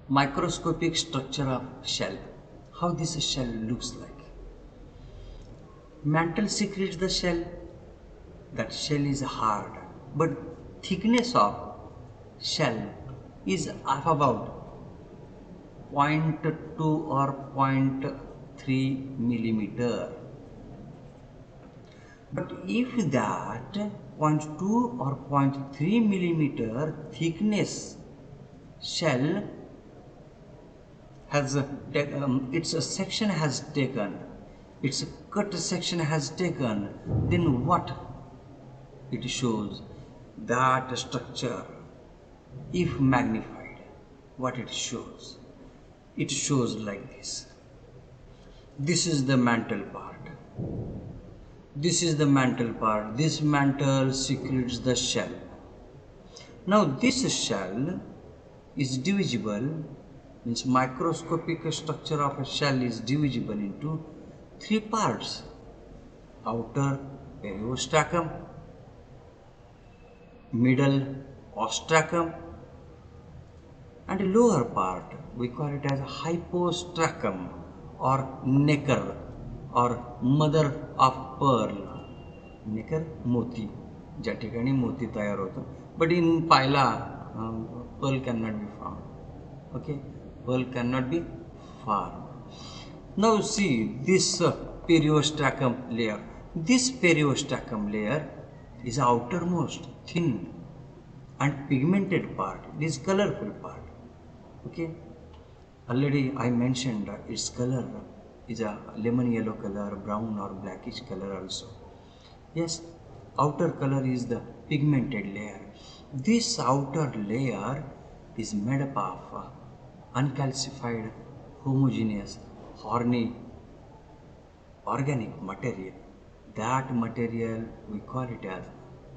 Microscopic structure of shell. How this shell looks like. Mantle secretes the shell. That shell is hard, but thickness of shell is of about zero point 0.2 or 0.3 millimeter. But if that 0.2 or 0.3 millimeter thickness shell has its a section has taken, its cut section has taken, then what it shows? That structure, if magnified, what it shows? It shows like this. This is the mantle part. This is the mantle part. This mantle secretes the shell. Now this shell is divisible, means microscopic structure of a shell is divisible into three parts: outer periostracum, middle ostracum, and lower part we call it as hypostracum or necker or mother of pearl. नेकर मोती, ज्या ठिकाणी मोती तयार होतो. But in पायला pearl can not be found. Okay, pearl can not be found. Now see this periostracum layer. This periostracum layer is outermost thin and pigmented part. It is colorful part. Okay, already I mentioned its color is a lemon yellow color, brown or blackish color also. Yes, outer color is the pigmented layer. This outer layer is made up of uncalcified, homogeneous, horny, organic material. That material we call it as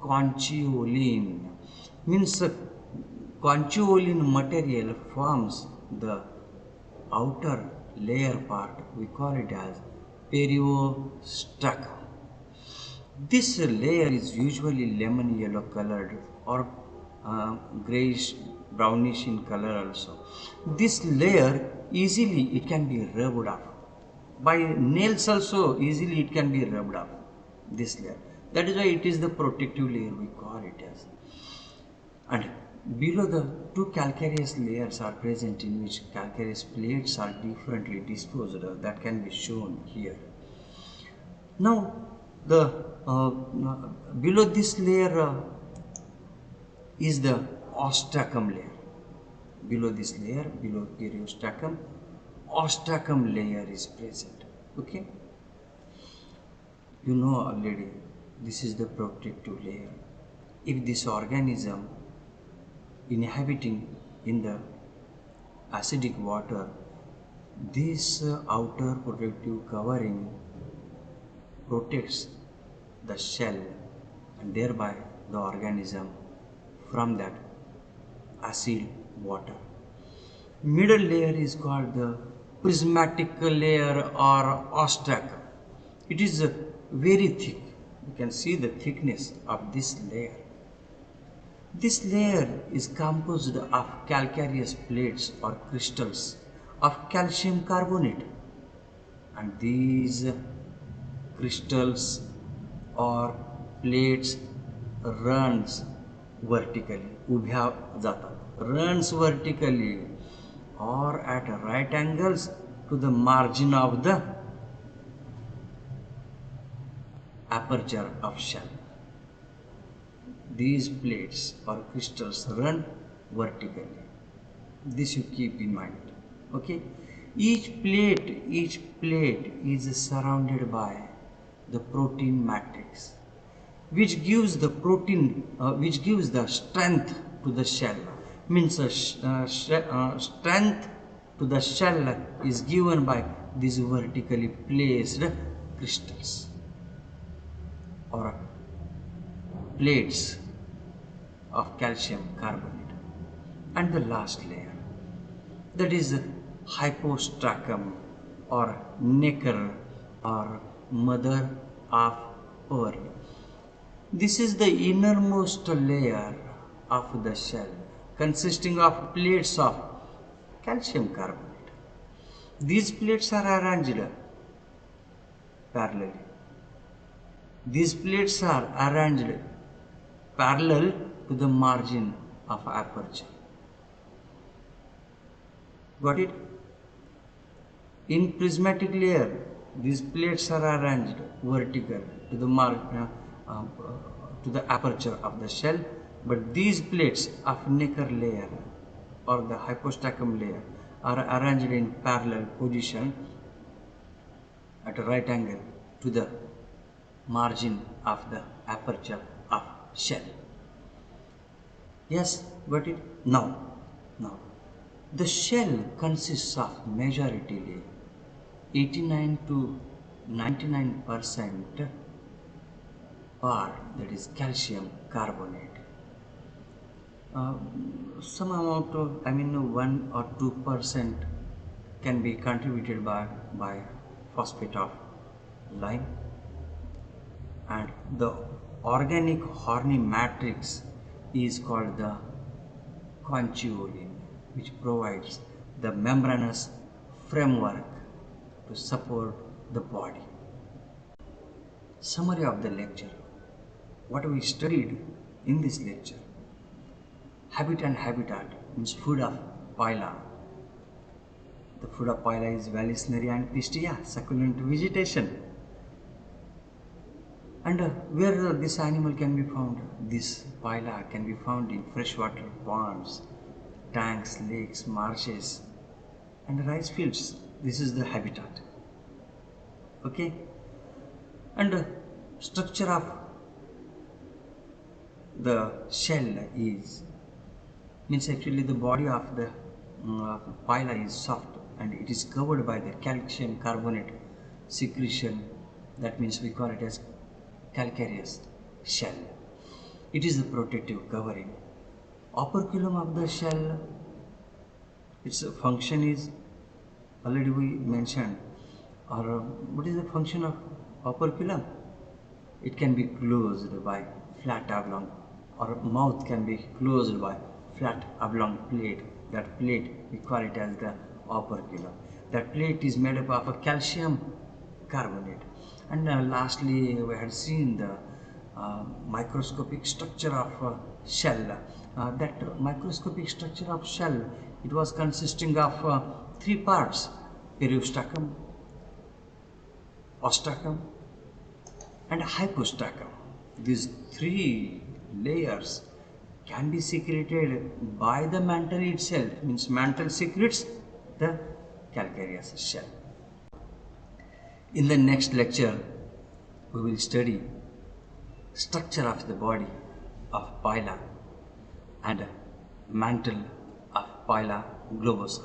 conchiolene. Means conchiolene material forms the outer layer part. We call it as periostracum. This layer is usually lemon yellow colored or grayish brownish in color also. This layer easily it can be rubbed off. By nails also easily it can be rubbed off, this layer. That is why it is the protective layer we call it as. And below the two calcareous layers are present in which calcareous plates are differently disposed. That can be shown here. Now the below this layer is the ostracum layer. Below this layer, below periostracum, ostracum layer is present. Okay, you know already this is the protective layer. If this organism inhabiting in the acidic water, this outer protective covering protects the shell and thereby the organism from that acid water. Middle layer is called the prismatic layer or ostracum. It is very thick. You can see the thickness of this layer. This layer is composed of calcareous plates or crystals of calcium carbonate, and these crystals or plates runs vertically, उभ्या जातात, runs vertically or at right angles to the margin of the aperture of shell. These plates or crystals run vertically. This you keep in mind. Okay, each plate is surrounded by the protein matrix, which gives the strength to the shell. Means strength to the shell is given by these vertically placed crystals or plates of calcium carbonate. And the last layer, that is hypostracum or necker or mother of pearl. This is the innermost layer of the shell, consisting of plates of calcium carbonate. These plates are arranged parallelly. These plates are arranged parallel to the margin of aperture. Got it? In prismatic layer, these plates are arranged vertical to the aperture of the shell, but these plates of Necker layer or the hypostratum layer are arranged in parallel position at a right angle to the margin of the aperture of shell. Yes, got it? Now, the shell consists of majority 89 to 99% part, that is calcium carbonate. Some amount of 1 or 2% can be contributed by phosphate of lime, and the organic horny matrix is called the conchiolin, which provides the membranous framework to support the body. Summary of the lecture. What we studied in this lecture: habit and habitat means food of Pila. The food of Pila is Vallisneria and Pistia, succulent vegetation. And where this animal can be found? This Pila can be found in freshwater ponds, tanks, lakes, marshes, and rice fields. This is the habitat. Okay? And structure of the shell means actually the body of the Pila is soft and it is covered by the calcium carbonate secretion. That means we call it as calcareous shell. It is the protective covering. Operculum of the shell, its function is already we mentioned. Or what is the function of operculum? It can be closed by flat oblong, or mouth can be closed by flat oblong plate. That plate we call it as the operculum. That plate is made up of a calcium carbonate. And lastly, we had seen the microscopic structure of shell. That microscopic structure of shell, it was consisting of 3 parts: periostratum, ostratum, and hypostratum. These 3 layers can be secreted by the mantle itself, means mantle secretes the calcareous shell. In the next lecture, we will study structure of the body of Pila and mantle of Pila globosa.